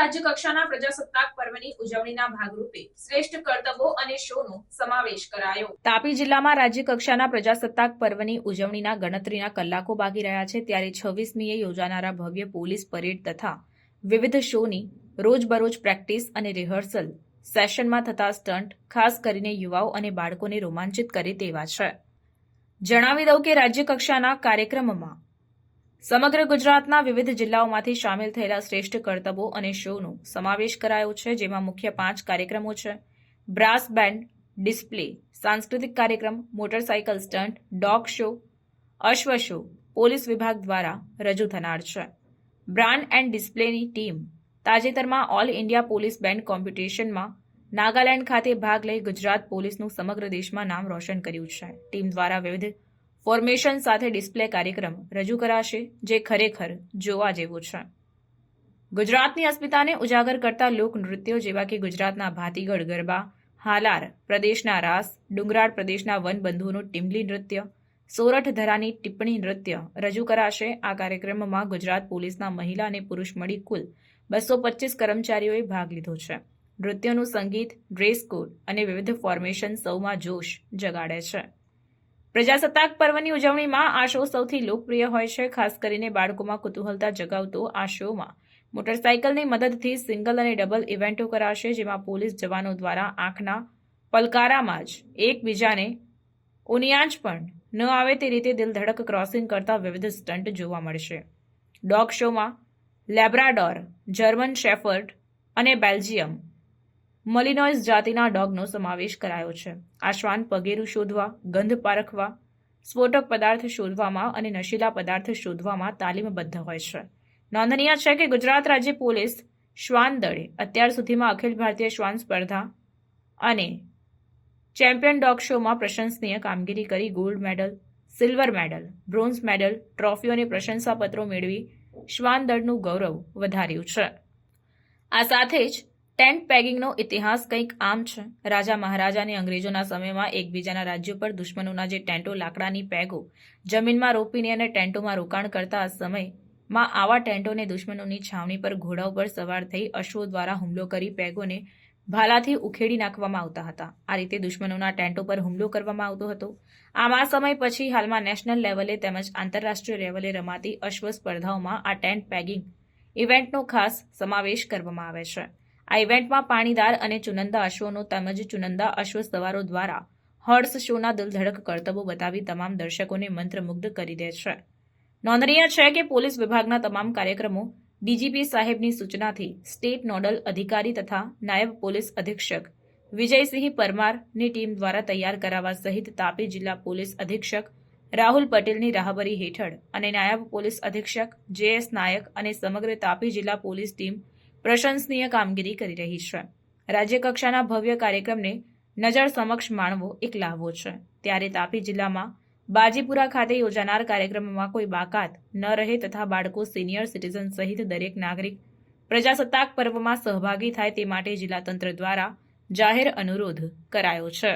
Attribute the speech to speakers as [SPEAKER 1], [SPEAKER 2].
[SPEAKER 1] રાજ્ય કક્ષાના પ્રજાસત્તાક પર્વની ઉજવણીના ભાગરૂપે શ્રેષ્ઠ કરતબો અને શોનો સમાવેશ કરાયો. તાપી જિલ્લામાં રાજ્ય કક્ષાના પ્રજાસત્તાક પર્વની ઉજવણીના ગણતરીના કલાકો બાકી રહ્યા છે, ત્યારે 26મીએ યોજાનારા ભવ્ય પોલીસ પરેડ તથા વિવિધ શોની રોજબરોજ પ્રેક્ટિસ અને રિહર્સલ સેશનમાં થતા સ્ટન્ટ ખાસ કરીને યુવાઓ અને બાળકોને રોમાંચિત કરે તેવા છે. જણાવી દઉં કે રાજ્ય કક્ષાના કાર્યક્રમમાં સમગ્ર ગુજરાતના વિવિધ જિલ્લાઓમાંથી સામેલ થયેલા શ્રેષ્ઠ કરતબો અને શોનો સમાવેશ કરાયો છે, જેમાં મુખ્ય 5 કાર્યક્રમો છે: બ્રાસ બેન્ડ ડિસ્પ્લે, સાંસ્કૃતિક કાર્યક્રમ, મોટરસાયકલ સ્ટન્ટ, ડોગ શો, અશ્વ શો પોલીસ વિભાગ દ્વારા રજૂ થનાર છે. બ્રાન્ડ એન્ડ ડિસ્પ્લેની ટીમ તાજેતરમાં ઓલ ઇન્ડિયા પોલીસ બેન્ડ કોમ્પિટિશનમાં નાગાલેન્ડ ખાતે ભાગ લઈ ગુજરાત પોલીસનું સમગ્ર દેશમાં નામ રોશન કર્યું છે. ટીમ દ્વારા વિવિધ ફોર્મેશન સાથે ડિસ્પ્લે કાર્યક્રમ રજૂ કરાશે, જે ખરેખર જોવા જેવું છે. ગુજરાતની અસ્મિતાને ઉજાગર કરતા લોકનૃત્યો જેવા કે ગુજરાતના ભાતીગળ ગરબા, હાલાર પ્રદેશના રાસ, ડુંગરાળ પ્રદેશના વનબંધુઓનું ટીમલી નૃત્ય, સોરઠ ધરાની ટિપ્પણી નૃત્ય રજૂ કરાશે. આ કાર્યક્રમમાં ગુજરાત પોલીસના મહિલા અને પુરુષ મળી કુલ 225 કર્મચારીઓએ ભાગ લીધો છે. નૃત્યનું સંગીત, ડ્રેસ કોડ અને વિવિધ ફોર્મેશન સૌમાં જોશ જગાડે છે. પ્રજાસત્તાક પર્વની ઉજવણીમાં આ શો સૌથી લોકપ્રિય હોય છે. ખાસ કરીને બાળકોમાં કુતૂહલતા જગાવતો આ શોમાં મોટરસાયકલની મદદથી સિંગલ અને ડબલ ઇવેન્ટો કરાશે, જેમાં પોલીસ જવાનો દ્વારા આંખના પલકારામાં જ એકબીજાને ઉનિયાંચ પણ ન આવે તે રીતે દિલધડક ક્રોસિંગ કરતા વિવિધ સ્ટન્ટ જોવા મળશે. ડોગ શોમાં લેબ્રાડોર, જર્મન શેફર્ડ અને બેલ્જિયમ મલિનોઇઝ જાતિના ડોગનો સમાવેશ કરાયો છે. આ શ્વાન પગેરું શોધવા, ગંધ પારખવા, સ્ફોટક પદાર્થ શોધવામાં અને નશીલા પદાર્થ શોધવામાં તાલીમબદ્ધ હોય છે. નોંધનીય છે કે ગુજરાત રાજ્ય પોલીસ શ્વાન દળે અત્યાર સુધીમાં અખિલ ભારતીય શ્વાન સ્પર્ધા અને ચેમ્પિયન ડોગ શોમાં પ્રશંસનીય કામગીરી કરી gold medal, silver medal, bronze medal, ટ્રોફીઓ અને પ્રશંસાપત્રો મેળવી શ્વાન દળનું ગૌરવ વધાર્યું છે. આ સાથે જ ટેન્ટ પેગિંગનો ઇતિહાસ કંઈક આમ છે. રાજા મહારાજા અને અંગ્રેજોના સમયમાં એકબીજાના રાજ્યો પર દુશ્મનોના જે ટેન્ટો લાકડાની પેગો જમીનમાં રોપીને અને ટેન્ટોમાં રોકાણ કરતા આ સમયમાં આવા ટેન્ટોને દુશ્મનોની છાવણી પર ઘોડા ઉપર સવાર થઈ અશ્વો દ્વારા હુમલો કરી પેગોને ભાલાથી ઉખેડી નાખવામાં આવતા હતા. આ રીતે દુશ્મનોના ટેન્ટો પર હુમલો કરવામાં આવતો હતો. આ સમય પછી હાલમાં નેશનલ લેવલે તેમજ આંતરરાષ્ટ્રીય લેવલે રમાતી અશ્વ સ્પર્ધાઓમાં આ ટેન્ટ પેગિંગ ઇવેન્ટનો ખાસ સમાવેશ કરવામાં આવે છે. આ ઇવેન્ટમાં પાણીદાર અને ચુનંદા અશ્વોનો તેમજ ચુનંદા અશ્વ સવારો દ્વારા હોર્સ શોના દિલધડક કરતબો બતાવી તમામ દર્શકોને મંત્રમુગ્ધ કરી દે છે. નોંધનીય છે કે પોલીસ વિભાગના તમામ કાર્યક્રમો ડીજીપી સાહેબની સૂચનાથી સ્ટેટ નોડલ અધિકારી તથા નાયબ પોલીસ અધિક્ષક વિજયસિંહ પરમારની ટીમ દ્વારા તૈયાર કરાવવા સહિત તાપી જિલ્લા પોલીસ અધિક્ષક રાહુલ પટેલની રાહબરી હેઠળ અને નાયબ પોલીસ અધિક્ષક JS નાયક અને સમગ્ર તાપી જિલ્લા પોલીસ ટીમ પ્રશંસનીય કામગીરી કરી રહી છે. રાજ્ય કક્ષાના ભવ્ય કાર્યક્રમને નજર સમક્ષ માણવો એક લાહવો છે. ત્યારે તાપી જિલ્લામાં બાજીપુરા ખાતે યોજાનાર કાર્યક્રમમાં કોઈ બાકાત ન રહે તથા બાળકો, સિનિયર સિટીઝન સહિત દરેક નાગરિક પ્રજાસત્તાક પર્વમાં સહભાગી થાય તે માટે જિલ્લા તંત્ર દ્વારા જાહેર અનુરોધ કરાયો છે.